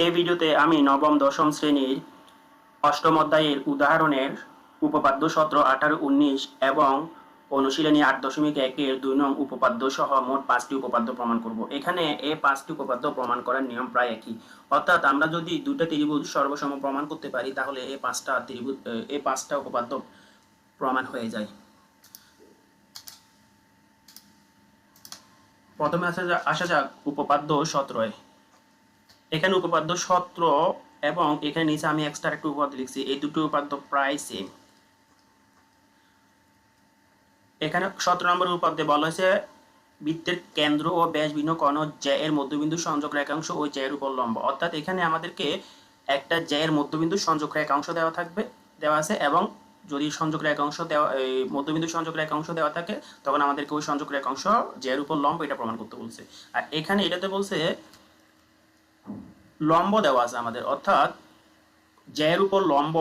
এই ভিডিওতে আমি নবম দশম শ্রেণীর অষ্টম অধ্যায়ের উদাহরণের উপপাদ্য 17, 18, 19 এবং অনুশীলনী 8.1-এর 2 নং উপপাদ্য সহ মোট 5টি উপপাদ্য প্রমাণ করব। এখানে এই 5টি উপপাদ্য প্রমাণ করার নিয়ম প্রায় একই, অর্থাৎ আমরা যদি দুইটা ত্রিভুজ সর্বসম প্রমাণ করতে পারি তাহলে এই পাঁচটা উপপাদ্য প্রমাণ হয়ে যায়। প্রথমে আসা যাক উপপাদ্য 17। এখানে উপপাদ্য 17 এবং এখানে নিচে আমি এক্সট্রা একটা উপপাদ্য লিখছি, এই দুটো উপপাদ্য প্রায় সেম। এখানে 17 নম্বর উপপাদ্যে বলা হয়েছে বৃত্তের কেন্দ্র ও ব্যাস ভিন্ন কোণ জ্যা এর মধ্যবিন্দু সংযোগ রেখাংশ ও জ্যা এর উপর লম্ব। অর্থাৎ এখানে আমাদেরকে একটা জ্যা এর মধ্যবিন্দু সংযোগ রেখাংশ দেওয়া আছে, এবং যদি সংযোগ রেখাংশ দেওয়া মধ্যবিন্দু সংযোগ রেখাংশ দেওয়া থাকে তখন আমাদেরকে ওই সংযোগ রেখাংশ জ্যা এর উপর লম্ব এটা প্রমাণ করতে বলছে। আর এখানে এটাতে বলছে লম্ব দেওয়া আছে আমাদের, অর্থাৎ জ্যা এর উপর লম্ব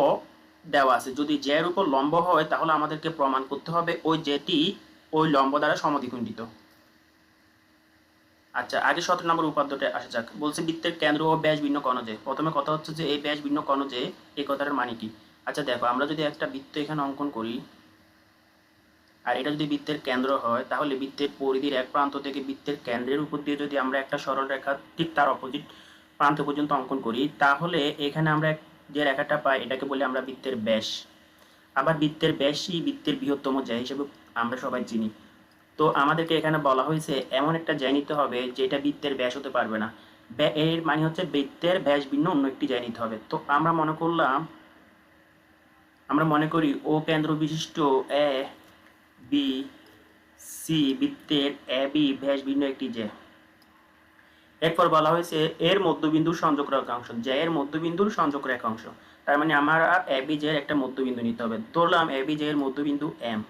দেওয়া আছে। যদি জ্যা এর উপর লম্ব হয় তাহলে আমাদেরকে প্রমাণ করতে হবে ওই জ্যাটি ওই লম্ব দ্বারা সমদ্বিখণ্ডিত। আচ্ছা, আগে 17 নম্বর উপপাদ্যটা আসা যাক। বলছে বৃত্তের কেন্দ্র ও ব্যাস ভিন্ন কোণ যে। প্রথমে কথা হচ্ছে যে এই ব্যাস ভিন্ন কোণ যে, এই কথাটার মানে কি? আচ্ছা দেখো, আমরা যদি একটা বৃত্ত এখানে অঙ্কন করি আর এটা যদি বৃত্তের কেন্দ্র হয় তাহলে বৃত্তের পরিধির এক প্রান্ত থেকে বৃত্তের কেন্দ্রের উপর দিয়ে যদি আমরা একটা সরল রেখা ঠিক তার অপোজিট প্রান্ত পর্যন্ত অঙ্কন করি তাহলে এখানে আমরা যে রেখাটা পাই এটাকে বলি আমরা বৃত্তের ব্যাস। আবার বৃত্তের ব্যাসই বৃত্তের বৃহত্তম জ্যা হিসেবে আমরা সবাই চিনি। তো আমাদেরকে এখানে বলা হয়েছে এমন একটা জ্যা নিতে হবে যেটা বৃত্তের ব্যাস হতে পারবে না। এর মানে হচ্ছে বৃত্তের ব্যাস ভিন্ন অন্য একটি জ্যা নিতে হবে। তো আমরা মনে করি ও কেন্দ্র বিশিষ্ট এ বি সি বৃত্তের এ বি ব্যাস ভিন্ন একটি জ্যা। এরপর বলা হয়েছে এর মধ্যবিন্দুর সংযোগ রেখাংশ, জ্যা এর মধ্যবিন্দুর সংযোগ রেখাংশ। তার মানে আমার এ বি জ্যা এর একটা মধ্যবিন্দু নিতে হবে। ধরলাম এ বি জ্যা এর মধ্যবিন্দু এম।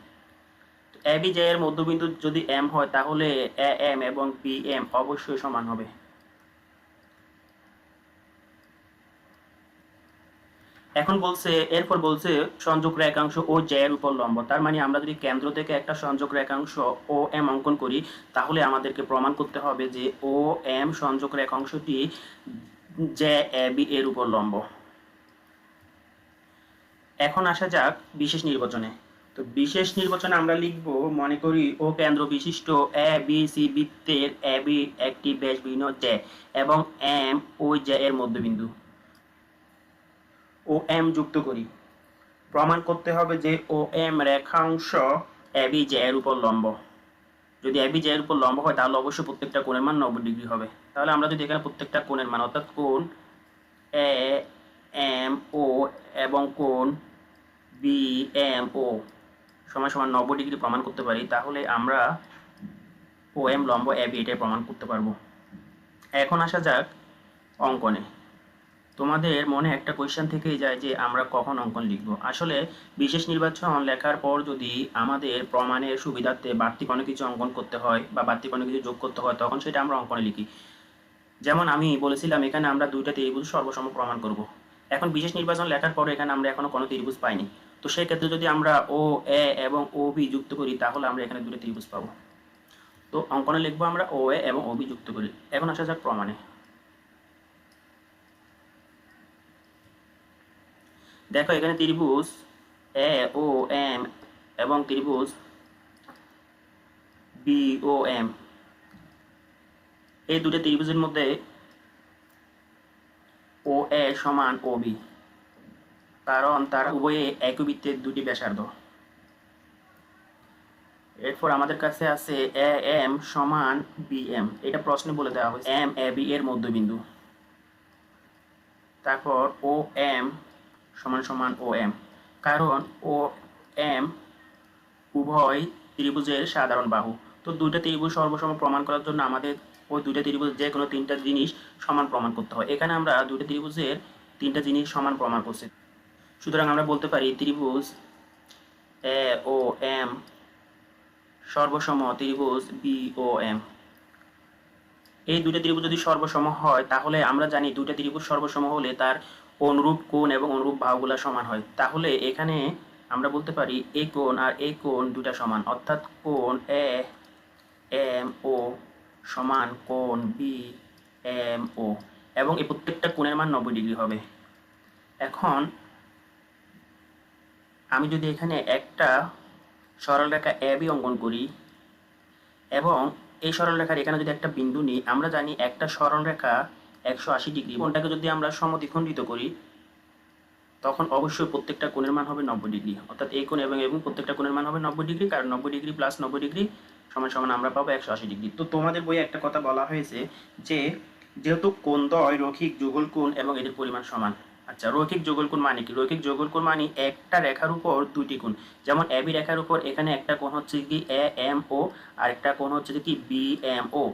এ বি জ্যা এর মধ্যবিন্দু যদি এম হয় তাহলে এ এম এবং বি এম অবশ্যই সমান হবে। এরপর বলছে সংযোগ রেখাংশ ও জ্যা এর উপর লম্ব। তার মানে আমরা যদি কেন্দ্র থেকে একটা সংযোগ রেখাংশ ও এম অঙ্কন করি তাহলে আমাদেরকে প্রমাণ করতে হবে যে ও এম সংযোগ রেখাংশটি জ্যা এ বি এর উপর লম্ব। এখন আসা যাক বিশেষ নির্বাচনে। তো বিশেষ নির্বাচনে আমরা লিখব, মনে করি ও কেন্দ্র বিশিষ্ট এ বি সি বৃত্তের এ বি একটি ব্যাস ভিন্ন জ্যা এবং এম ওই জ্যা এর মধ্যবিন্দু। ও এম যুক্ত করি। প্রমাণ করতে হবে যে ও এম রেখাংশ এ বি জ্যা এর উপর লম্ব। যদি এ বি জ্যা এর উপর লম্ব হয় তাহলে অবশ্যই প্রত্যেকটা কোণের মান 90 ডিগ্রি হবে। তাহলে আমরা যদি এখানে প্রত্যেকটা কোণের মান অর্থাৎ কোণ এ এম ও এবং কোণ বি এম ও সমান সমান 90 ডিগ্রি প্রমাণ করতে পারি তাহলে আমরা ও এম লম্ব এ বি এটাই প্রমাণ করতে পারবো। এখন আসা যাক অঙ্কনে। তোমাদের মনে একটা কোয়েশ্চেন থেকেই যায় যে আমরা কখন অঙ্কন লিখব। আসলে বিশেষ নির্বাচন লেখার পর যদি আমাদের প্রমাণের সুবিধার্থে বাড়তি কোনো কিছু অঙ্কন করতে হয় বা বাড়তি কোনো কিছু যোগ করতে হয় তখন সেটা আমরা অঙ্কনে লিখি। যেমন আমি বলেছিলাম এখানে আমরা দুইটা ত্রিভুজ সর্বসম প্রমাণ করব। এখন বিশেষ নির্বাচন লেখার পরে এখানে আমরা এখনো কোনো ত্রিভুজ পাইনি। তো সেই ক্ষেত্রে যদি আমরা ও এ এবং ও বি যুক্ত করি তাহলে আমরা এখানে দুটো ত্রিভুজ পাবো। তো অঙ্কনে লিখবো আমরা ও এ এবং ও বি যুক্ত করি। এখন আসা যাক প্রমাণে। দেখো এখানে ত্রিভুজ এ ও এম এবং ত্রিভুজ বি ও এম, এই দুটো ত্রিভুজের মধ্যে ও এ সমান ও বি, কারণ তারা উভয়ে একই বৃত্তের দুটি ব্যাসার্ধ। এরপর আমাদের কাছে আছে এ এম সমান বি এম, এটা প্রশ্নে বলে দেওয়া হয়েছে এম এ বি এর মধ্যবিন্দু। তারপর ও এম সমান সমান ও এম, কারণ ও এম উভয় ত্রিভুজের সাধারণ বাহু। তো দুইটা ত্রিভুজ সর্বসম প্রমাণ করার জন্য আমাদের ওই দুইটা ত্রিভুজ যে কোনো তিনটা জিনিস সমান প্রমাণ করতে হয়। এখানে আমরা দুইটা ত্রিভুজের তিনটা জিনিস সমান প্রমাণ করছি। সুতরাং আমরা বলতে পারি ত্রিভুজ এ ও এম সর্বসম ত্রিভুজ বি ও এম। এই দুইটা ত্রিভুজ যদি সর্বসম হয় তাহলে আমরা জানি দুইটা ত্রিভুজ সর্বসম হলে তার অনুরূপ কোণ এবং অনুরূপ বাহুগুলো সমান হয়। তাহলে এখানে আমরা বলতে পারি এই কোণ আর এই কোণ দুটা সমান, অর্থাৎ কোণ এ এম ও সমান কোণ বি এম ও। এবং এই প্রত্যেকটা কোণের মান 90 ডিগ্রি হবে। এখন আমি যদি এখানে একটা সরলরেখা AB অঙ্কন করি এবং এই সরলরেখার এখানে যদি একটা বিন্দু নিই, আমরা জানি একটা সরলরেখা 180 ডিগ্রি, কোণটাকে যদি আমরা সমদ্বিখণ্ডিত করি তখন অবশ্যই প্রত্যেকটা কোণের মান হবে 90 ডিগ্রি, অর্থাৎ এই কোণ এবং প্রত্যেকটা কোণের মান হবে 90 ডিগ্রি, কারণ 90 ডিগ্রি প্লাস 90 ডিগ্রি সমান সমান আমরা পাবো 180 ডিগ্রি। তো তোমাদের বইয়ে একটা কথা বলা হয়েছে যে যেহেতু কোণদ্বয় রৈখিক যুগল কোণ এবং এদের পরিমাণ সমান। আচ্ছা, রৈখিক যুগল কোণ মানে কি? রৈখিক যুগল কোণ মানে একটা রেখার উপর দুইটি কোণ, যেমন এবি রেখার উপর এখানে একটা কোণ হচ্ছে কি AMO আর একটা কোণ হচ্ছে কি BMO,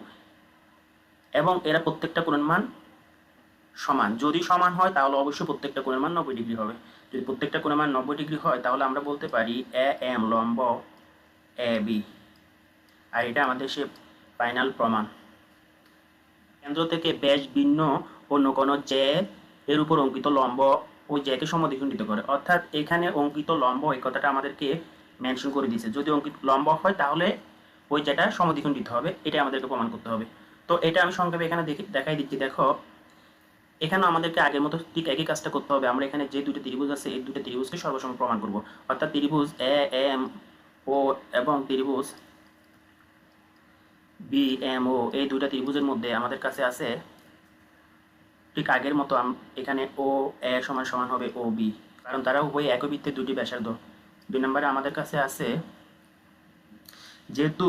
এবং এরা প্রত্যেকটা কোণের মান সমান। যদি সমান হয় তাহলে অবশ্যই প্রত্যেকটা কোণের মান 90 ডিগ্রি হবে। যদি প্রত্যেকটা কোণের মান 90 ডিগ্রি হয় তাহলে আমরা বলতে পারি AM লম্ব AB, আর এটা আমাদের সে ফাইনাল প্রমাণ। কেন্দ্র থেকে ব্যাস ভিন্ন অন্য কোনো যে এর উপর অঙ্কিত লম্ব ওই জ্যাকে সমদ্বিখণ্ডিত করে, অর্থাৎ এখানে অঙ্কিত লম্ব এই কথাটা আমাদেরকে মেনশন করে দিয়েছে। যদি অঙ্কিত লম্ব হয় তাহলে ওই যেটা সমদ্বিখণ্ডিত হবে, এটা আমাদেরকে প্রমাণ করতে হবে। তো এটা আমি সংক্ষেপে এখানে দেখাই দিচ্ছি। দেখো, এখানে আমাদেরকে আগের মতো ঠিক একই কাজটা করতে হবে। আমরা এখানে যে দুটো ত্রিভুজ আছে এই দুটো ত্রিভুজকে সর্বসম প্রমাণ করব, অর্থাৎ ত্রিভুজ AMO এবং ত্রিভুজ BMO, এই দুটো ত্রিভুজের মধ্যে আমাদের কাছে আছে ঠিক আগের মতো এখানে OA সমান সমান হবে OB, কারণ তারা উভয় একই বৃত্তের দুটি ব্যাসার্ধ। 2 নম্বরে আমাদের কাছে আছে যেহেতু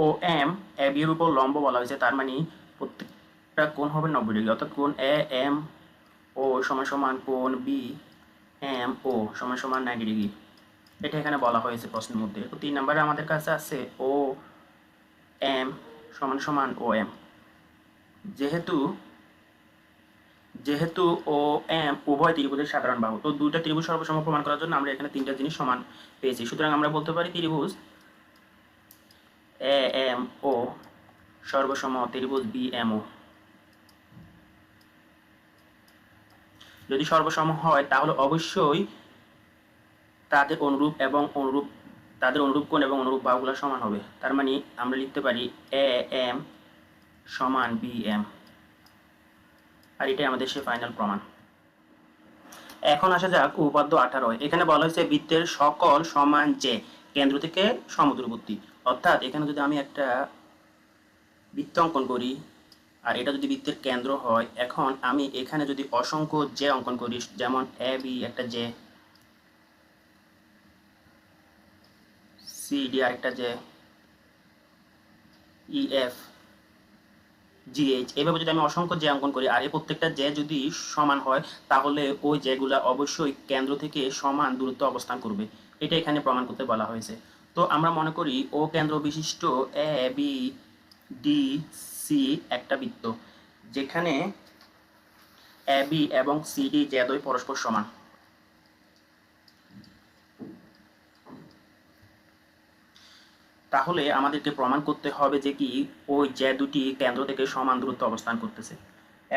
OM AB এর উপর লম্ব বলা হয়েছে, তার মানে প্রত্যেকটা কোণ হবে 90 ডিগ্রি, অর্থাৎ কোণ AMO সমান সমান কোণ BMO সমান সমান 90 ডিগ্রি, এটা এখানে বলা হয়েছে প্রশ্নের মধ্যে। তো 3 নম্বরে আমাদের কাছে আছে OM সমান সমান OM, যেহেতু OM উভয় ত্রিভুজের সাধারণ বাহু, তো দুইটা ত্রিভুজ সর্বসম প্রমাণ করার জন্য আমরা এখানে তিনটা জিনিস সমান পেয়েছি। সুতরাং আমরা বলতে পারি ত্রিভুজ AMO সর্বসম ত্রিভুজ BMO। যদি সর্বসম হয় তাহলে অবশ্যই তাদের অনুরূপ কোণ এবং অনুরূপ বাহুগুলো সমান হবে। তার মানে আমরা লিখতে পারি AM সমান BM, আর এটাই আমাদের সে ফাইনাল প্রমাণ। এখন আসা যাক উপপাদ্য 18। এখানে বলা হয়েছে বৃত্তের সকল সমান যে কেন্দ্র থেকে সমদূরবর্তী, অর্থাৎ এখানে যদি আমি একটা বৃত্ত অঙ্কন করি আর এটা যদি বৃত্তের কেন্দ্র হয়, এখন আমি এখানে যদি অসংখ্য যে অঙ্কন করি, যেমন AB একটা যে, CD আরেকটা যে, EF GH, এভাবে যদি আমি অসংখ্য যে অঙ্কন করি আর এই প্রত্যেকটা যে যদি সমান হয় তাহলে ওই যেগুলা অবশ্যই কেন্দ্র থেকে সমান দূরত্ব অবস্থান করবে, এটা এখানে প্রমাণ করতে বলা হয়েছে। তো আমরা মনে করি ও কেন্দ্র বিশিষ্ট ABC একটা বৃত্ত, যেখানে AB এবং CD যে দুই পরস্পর সমান। তাহলে আমাদেরকে প্রমাণ করতে হবে যে কি ওই যে দুটি কেন্দ্র থেকে সমান দূরত্ব অবস্থান করতেছে।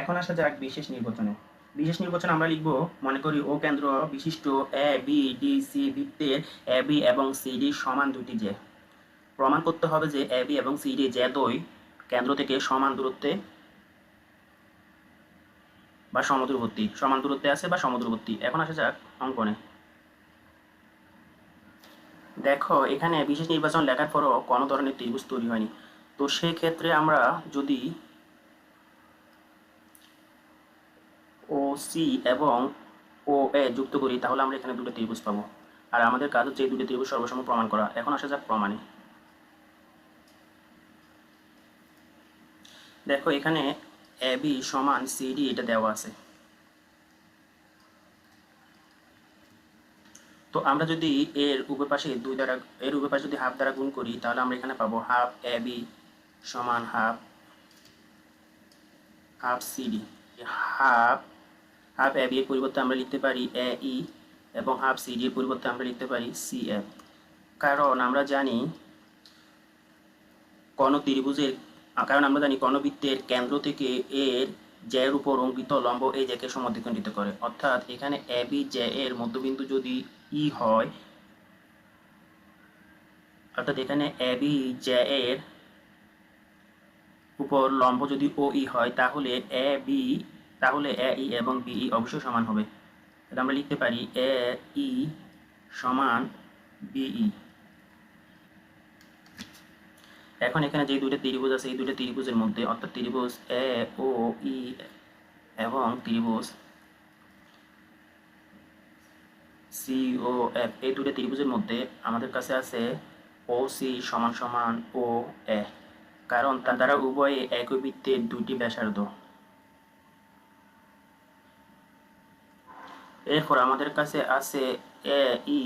এখন আসা যাক বিশেষ নির্বাচনে। বিশেষ নির্বাচন আমরা লিখব, মনে করি ও কেন্দ্র বিশিষ্ট ABDC বৃত্তের AB এবং CD সমান দুটি যে। প্রমাণ করতে হবে যে AB এবং CD যে দুই কেন্দ্র থেকে সমান দূরত্বে বা সমদূরবর্তী, সমান দূরত্বে আছে বা সমদূরবর্তী। এখন আসা যাক অঙ্কনে। দেখো, এখানে বিশেষ নির্বাচন লেখার পরও কোনো ধরনের ত্রিভুজ তৈরি হয়নি। তো সেই ক্ষেত্রে আমরা যদি OC এবং OA যুক্ত করি তাহলে আমরা এখানে দুটো ত্রিভুজ পাবো, আর আমাদের কাজ হচ্ছে এই দুটো ত্রিভুজ সর্বসম প্রমাণ করা। এখন আসা যাক প্রমাণে। দেখো, এখানে AB সমান CD এটা দেওয়া আছে। তো আমরা যদি এর উভয় পাশে যদি হাফ দ্বারা গুণ করি তাহলে আমরা এখানে পাবো হাফ AB সমান হাফ CD। হাফ AB এর পরিবর্তে আমরা লিখতে পারি AE এবং হাফ CD এর পরিবর্তে আমরা লিখতে পারি CF, কারণ আমরা জানি কর্ণবৃত্তের কেন্দ্র থেকে এর জ্যার উপর অঙ্কিত লম্ব এই জ্যাকে সমদ্বিখণ্ডিত করে, অর্থাৎ এখানে AB জ্যা এর মধ্যবিন্দু যদি E হয়, অর্থাৎ এখানে AB জ্যা এর উপর লম্ব যদি ও ই হয় তাহলে এ ই এবং বি ই অবশ্যই সমান হবে। তাহলে আমরা লিখতে পারি এ ই সমান বিই। এখন এখানে যে দুইটা ত্রিভুজ আছে এই দুইটা ত্রিভুজের মধ্যে অর্থাৎ ত্রিভুজ এ ও ই এবং ত্রিভুজ সি ও এফ, এই দুটো ত্রিভুজের মধ্যে আমাদের কাছে আছে ও সি সমান সমান ও এ, কারণ তারা উভয়ে একই বৃত্তের দুটি ব্যাসার্ধ। এরপর আমাদের কাছে আছে এ ই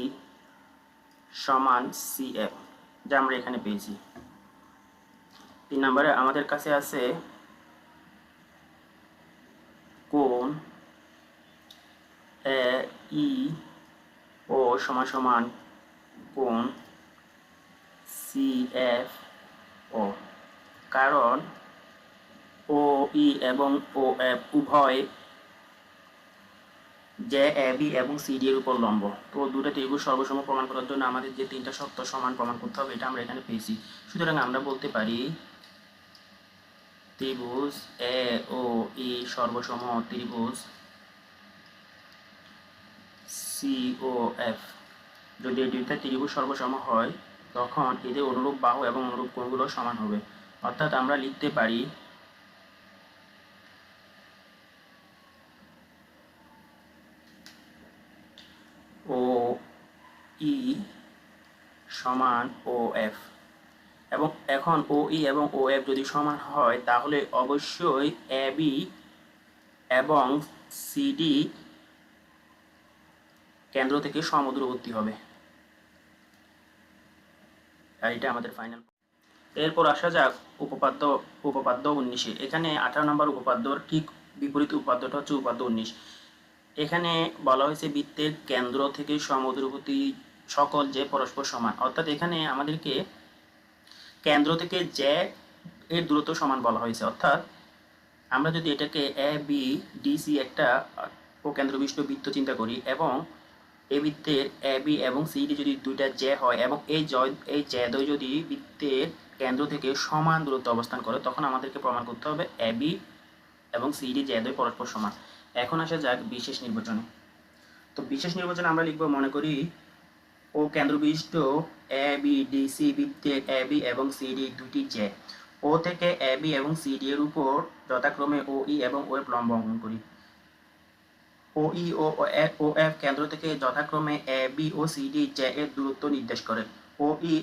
সমান সি এফ, যা আমরা এখানে পেয়েছি। 3 নম্বরে আমাদের কাছে আছে কোণ এ ই ও সমান সমান কোণ সি এফ ও, কারণ ও ই এবং ও এফ উভয় যে এ বি এবং সি ডি এর উপর লম্ব। তো দুটো ত্রিভুজ সর্বসম প্রমাণ করার জন্য আমাদের যে 3টা শর্ত সমান প্রমাণ করতে হবে এটা আমরা এখানে পেয়েছি। সুতরাং আমরা বলতে পারি ত্রিভুজ এ ও ই সর্বসম ত্রিভুজ সি ও এফ। যদি এই দুইটা ত্রিভুজ সর্বসম হয় তখন এদের অনুরূপ বাহু এবং অনুরূপ কোণগুলো সমান হবে। অর্থাৎ আমরা লিখতে পারি ও ই সমান ও এফ, এবং এখন ও ই এবং ও এফ যদি সমান হয় তাহলে অবশ্যই এ বি এবং সিডি কেন্দ্র থেকে সমদূরবর্তী হবে। আর এটা আমাদের ফাইনাল। এরপর আসা যাক উপপাদ্য 19-এ। এখানে 18 নম্বর উপপাদ্যর ঠিক বিপরীত উপপাদ্যটা হচ্ছে উপপাদ্য 19। এখানে বলা হয়েছে বৃত্তের কেন্দ্র থেকে সমদূরবর্তী সকল যে পরস্পর সমান, অর্থাৎ এখানে আমাদেরকে কেন্দ্র থেকে যে এর দূরত্ব সমান বলা হয়েছে। অর্থাৎ আমরা যদি এটাকে এ বি ডি সি একটা কেন্দ্রবিষ্ট বৃত্ত চিন্তা করি এবং এই বৃত্তের এ বি এবং সিডি যদি দুইটা জে হয় এবং এই জেদ্বয় যদি বৃত্তের কেন্দ্র থেকে সমান দূরত্ব অবস্থান করে তখন আমাদেরকে প্রমাণ করতে হবে এ বি এবং সিডি জেদ্বয় পরস্পর সমান। এখন আসা যাক বিশেষ নির্বাচনে। তো বিশেষ নির্বাচনে আমরা লিখব, মনে করি ও কেন্দ্রবিষ্ট এ বি ডি সি বৃত্তের এ বি এবং সিডি দুটি জে। ও থেকে এ বি এবং সিডি এর উপর যথাক্রমে ও ই এবং ও এফ লম্ব অঙ্কন করি। ও ই ও এফ কেন্দ্র থেকে যথাক্রমে A B O CD J এর দূরত্ব নির্দেশ করে। ও ই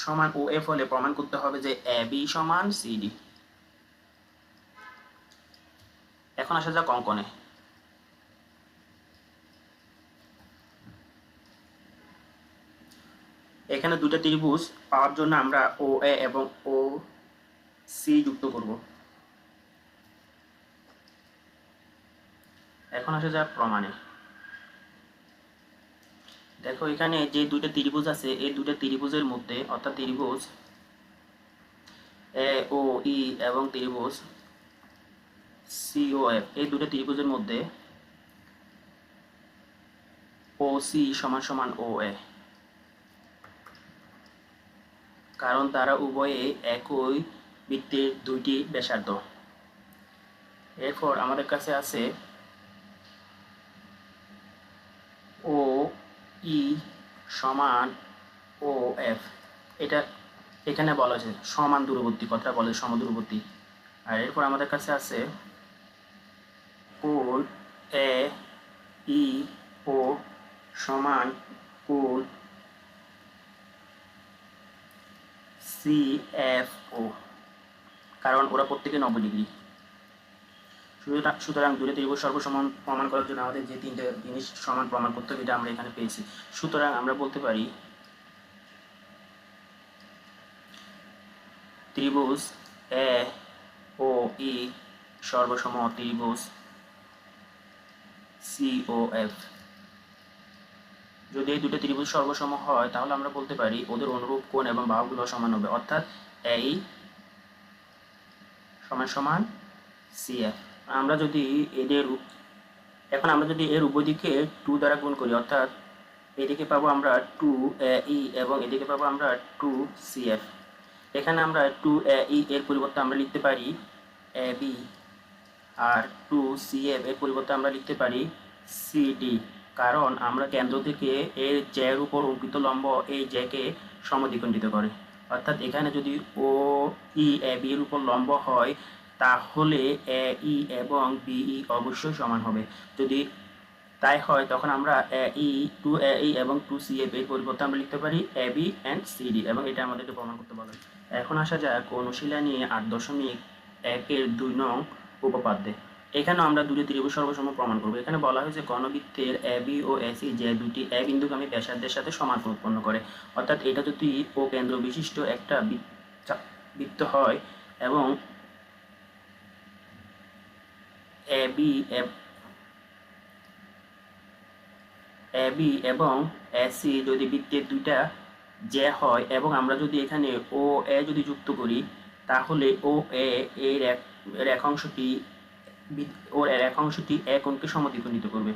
সমান ও এফ হলে প্রমাণ করতে হবে যে এ বি সমান সিডি। এখন আসা যাক অঙ্কনে। এখানে দুটো ত্রিভুজ পাওয়ার জন্য আমরা ও এ এবং ও সি যুক্ত করব। এখন আসা যাক প্রমাণে। দেখো এখানে যে দুটো ত্রিভুজ আছে এই দুটো ত্রিভুজের মধ্যে অর্থাৎ ত্রিভুজ এ ও ই এবং ত্রিভুজ সি ও এফ, এই দুটো ত্রিভুজের মধ্যে ও সি সমান সমান ও এ, কারণ তারা উভয়ে একই বৃত্তের দুইটি ব্যাসার্ধ। এরপর আমাদের কাছে আছে ও ই সমান ও এফ, এটা এখানে বলা হয়েছে সমান দূরবর্তী, কথা বলে সমদূরবর্তী। আর এরপর আমাদের কাছে আছে কোণ এ ই ও সমান কোণ সি এফ ও, কারণ ওরা প্রত্যেকে 90 ডিগ্রি। সুতরাং দুটো ত্রিভুজ সর্বসমান প্রমাণ করার জন্য আমাদের যে 3টে জিনিস সমান প্রমাণ করতে হবে এটা আমরা এখানে পেয়েছি। সুতরাং আমরা বলতে পারি ত্রিভুজ এ ও ই সর্বসম ত্রিভুজ সি ও এফ। যদি এই দুটো ত্রিভুজ সর্বসম হয় তাহলে আমরা বলতে পারি ওদের অনুরূপ কোণ এবং বাহুগুলো সমান হবে, অর্থাৎ এই সমান সমান সি এফ। আমরা যদি এর উভয় দিকে 2 দ্বারা গুণ করি, অর্থাৎ এদিকে পাবো আমরা 2 এ ই এবং এদিকে পাবো আমরা 2 সি এফ। এখানে আমরা 2AE এর পরিবর্তে আমরা লিখতে পারি AB, আর 2CF এর পরিবর্তে আমরা লিখতে পারি CD, কারণ আমরা কেন্দ্র থেকে এর জ্যার উপর অঙ্কিত লম্ব এই জ্যাকে সমদ্বিখণ্ডিত করে। অর্থাৎ এখানে যদি OE AB এর উপর লম্ব হয় তাহলে AE এবং BE অবশ্যই সমান হবে। যদি তাই হয় তখন আমরা AE এবং 2CF এর পরিবর্তে আমরা লিখতে পারি AB and CD, এবং এটা আমাদেরকে প্রমাণ করতে বলে। এখন আসা যাক অনুশীলনী 8.1 2 নং উপপাদ্যে। এখানেও আমরা দুটি ত্রিভুজ সর্বসম প্রমাণ করব। এখানে বলা হয়েছে ঘনবৃত্তের AB ও AC যে দুটি এ বিন্দুগামী ব্যাসার্ধের সাথে সমান কোণ উৎপন্ন করে। অর্থাৎ এটা যদি ও কেন্দ্র বিশিষ্ট একটা বৃত্ত হয় এবং AB এবং AC যদি বৃত্তের দুইটা যে হয় এবং আমরা যদি এখানে OA যদি যুক্ত করি তাহলে OA এর রেখাংশটি এক কোণকে সমদ্বিখণ্ডিত করবে।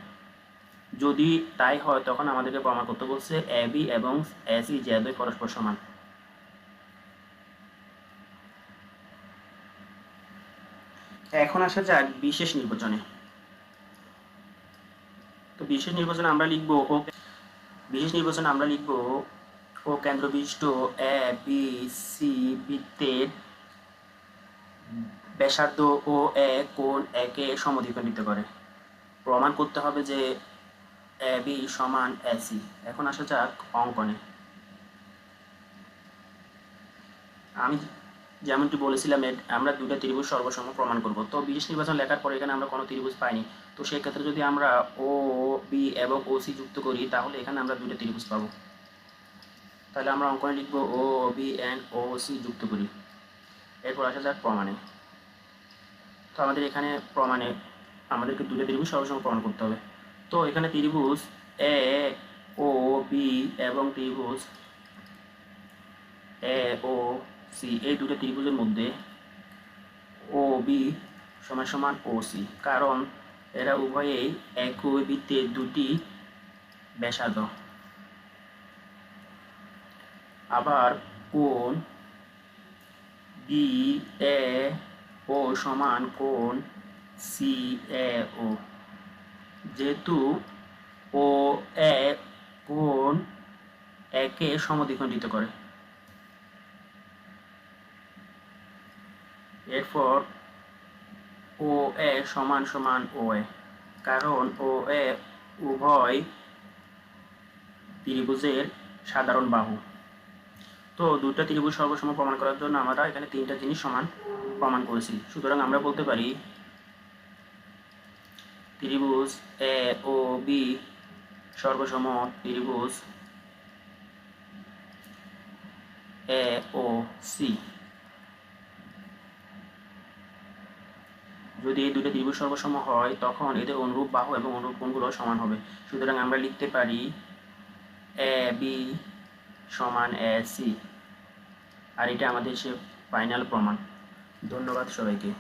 যদি তাই হয় তখন আমাদেরকে প্রমাণ করতে বলছে AB এবং AC যে দুই পরস্পর সমান। এখন আসা যাক বিশেষ নির্বাচনে। তো বিশেষ নির্বাচনে আমরা লিখব ও কেন্দ্র বিশিষ্ট ABC বৃত্তের ব্যাসার্ধ ও কোণ একে সমদ্বিখণ্ডিত করে। প্রমাণ করতে হবে যে AB সমান AC। এখন আসা যাক অঙ্কনে। আমি যেমনটি বলেছিলাম আমরা দুটো ত্রিভুজ সর্বসম প্রমাণ করব। তো বিশেষ নির্বাচন লেখার পরে এখানে আমরা কোনো ত্রিভুজ পাইনি, তো সেই ক্ষেত্রে যদি আমরা OB এবং OC যুক্ত করি তাহলে এখানে আমরা দুটো ত্রিভুজ পাবো। তাহলে আমরা অঙ্কনে লিখব OB and OC যুক্ত করি। এরপর আসা যাক প্রমাণে। তো আমাদের এখানে প্রমাণে আমাদেরকে দুটো ত্রিভুজ সর্বসম প্রমাণ করতে হবে। তো এখানে ত্রিভুজ AOB এবং ত্রিভুজ AOC এই দুটো ত্রিভুজের মধ্যে OB সমান সমান OC, কারণ এরা উভয়েই একই বৃত্তের দুটি ব্যাসার্ধ। আবার কোণ BAO সমান কোণ CAO, যেহেতু OA কোণ একে সমদ্বিখণ্ডিত করে। এরপর OA সমান সমান OA, কারণ OA উভয় ত্রিভুজের সাধারণ বাহু। তো দুটো ত্রিভুজ সর্বসম প্রমাণ করার জন্য আমরা এখানে তিনটা জিনিস সমান প্রমাণ করেছি। সুতরাং আমরা বলতে পারি ত্রিভুজ AOB সর্বসম ত্রিভুজ AOC। যদি এই দুটো ত্রিভুজ সর্বসম হয় তখন এদের অনুরূপ বাহু এবং অনুরূপ কোণগুলো সমান হবে। সুতরাং আমরা লিখতে পারি AB সমান AC, আর এটা আমাদের সে ফাইনাল প্রমাণ। ধন্যবাদ সবাইকে।